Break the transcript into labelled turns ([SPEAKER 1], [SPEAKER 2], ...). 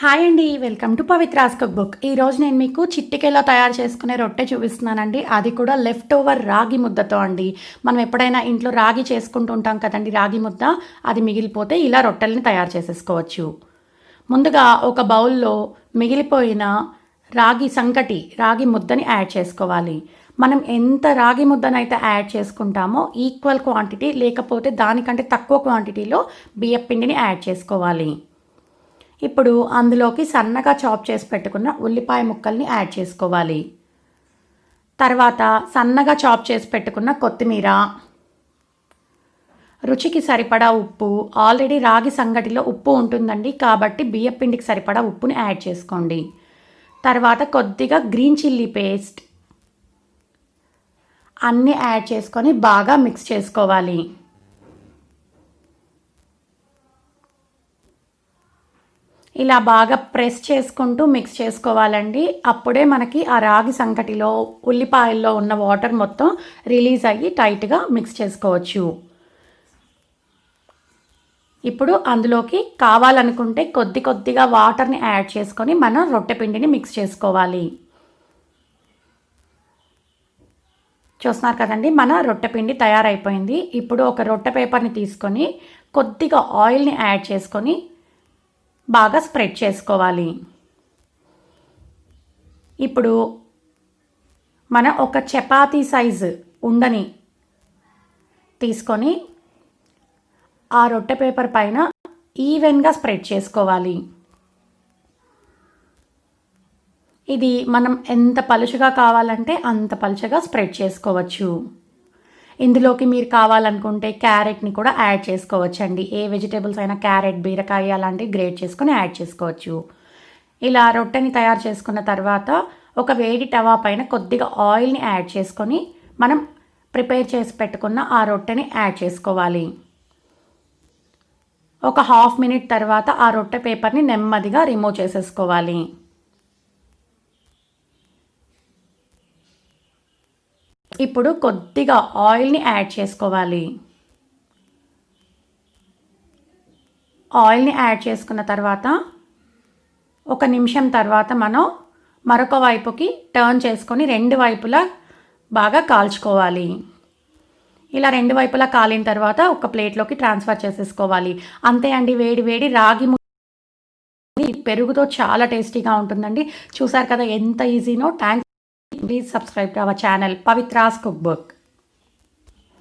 [SPEAKER 1] Hi అండి, welcome to Pavithra's cookbook. ఈరోజు నేను మీకు చిట్టికెలో తయారు చేసుకునే రొట్టె చూపిస్తున్నానండి. అది కూడా లెఫ్ట్ ఓవర్ రాగి ముద్దతో అండి. మనం ఎప్పుడైనా ఇంట్లో రాగి చేసుకుంటూ ఉంటాం కదండి, రాగి ముద్ద అది మిగిలిపోతే ఇలా రొట్టెల్ని తయారు చేసేసుకోవచ్చు. ముందుగా ఒక బౌల్లో మిగిలిపోయిన రాగి ముద్దని యాడ్ చేసుకోవాలి. మనం ఎంత రాగి ముద్దనైతే యాడ్ చేసుకుంటామో ఈక్వల్ క్వాంటిటీ లేకపోతే దానికంటే తక్కువ క్వాంటిటీలో బియ్యం పిండిని యాడ్ చేసుకోవాలి. ఇప్పుడు అందులోకి సన్నగా చాప్ చేసి పెట్టుకున్న ఉల్లిపాయ ముక్కల్ని యాడ్ చేసుకోవాలి. తర్వాత సన్నగా చాప్ చేసి పెట్టుకున్న కొత్తిమీర, రుచికి సరిపడా ఉప్పు. ఆల్రెడీ రాగి సంగటిలో ఉప్పు ఉంటుందండి, కాబట్టి బియ్యం పిండికి సరిపడా ఉప్పుని యాడ్ చేసుకోండి. తర్వాత కొద్దిగా గ్రీన్ చిల్లీ పేస్ట్ అన్నీ యాడ్ చేసుకొని బాగా మిక్స్ చేసుకోవాలి. ఇలా బాగా ప్రెస్ చేసుకుంటూ మిక్స్ చేసుకోవాలండి. అప్పుడే మనకి ఆ రాగి సంకటిలో ఉల్లిపాయల్లో ఉన్న వాటర్ మొత్తం రిలీజ్ అయ్యి టైట్గా మిక్స్ చేసుకోవచ్చు. ఇప్పుడు అందులోకి కావాలనుకుంటే కొద్దిగా వాటర్ని యాడ్ చేసుకొని మనం రొట్టె పిండిని మిక్స్ చేసుకోవాలి. చూస్తున్నారు కదండి, మన రొట్టె పిండి తయారైపోయింది. ఇప్పుడు ఒక రొట్టె పేపర్ని తీసుకొని కొద్దిగా ఆయిల్ని యాడ్ చేసుకొని బాగా స్ప్రెడ్ చేసుకోవాలి. ఇప్పుడు మనం ఒక చపాతీ సైజు ఉండని తీసుకొని ఆ రొట్టె పేపర్ పైన ఈవెన్గా స్ప్రెడ్ చేసుకోవాలి. ఇది మనం ఎంత పలుచగా కావాలంటే అంత పలుచగా స్ప్రెడ్ చేసుకోవచ్చు. ఇందులోకి మీరు కావాలనుకుంటే క్యారెట్ని కూడా యాడ్ చేసుకోవచ్చండి. ఏ వెజిటేబుల్స్ అయినా క్యారెట్, బీరకాయ అలాంటివి గ్రేట్ చేసుకొని యాడ్ చేసుకోవచ్చు. ఇలా రొట్టెని తయారు చేసుకున్న తర్వాత ఒక వేడి టవా పైన కొద్దిగా ఆయిల్ని యాడ్ చేసుకొని మనం ప్రిపేర్ చేసి పెట్టుకున్న ఆ రొట్టెని యాడ్ చేసుకోవాలి. ఒక హాఫ్ మినిట్ తర్వాత ఆ రొట్టె పేపర్ని నెమ్మదిగా రిమూవ్ చేసేసుకోవాలి. ఇప్పుడు కొద్దిగా ఆయిల్ని యాడ్ చేసుకోవాలి. ఆయిల్ని యాడ్ చేసుకున్న తర్వాత ఒక నిమిషం తర్వాత మనం మరొక వైపుకి టర్న్ చేసుకొని రెండు వైపులా బాగా కాల్చుకోవాలి. ఇలా రెండు వైపులా కాలిన తర్వాత ఒక ప్లేట్లోకి ట్రాన్స్ఫర్ చేసేసుకోవాలి. అంతే అండి, వేడి వేడి రాగి పెరుగుతో చాలా టేస్టీగా ఉంటుందండి. చూసారు కదా ఎంత ఈజీనో. Thanks. Please subscribe to our channel Pavithra's Cookbook.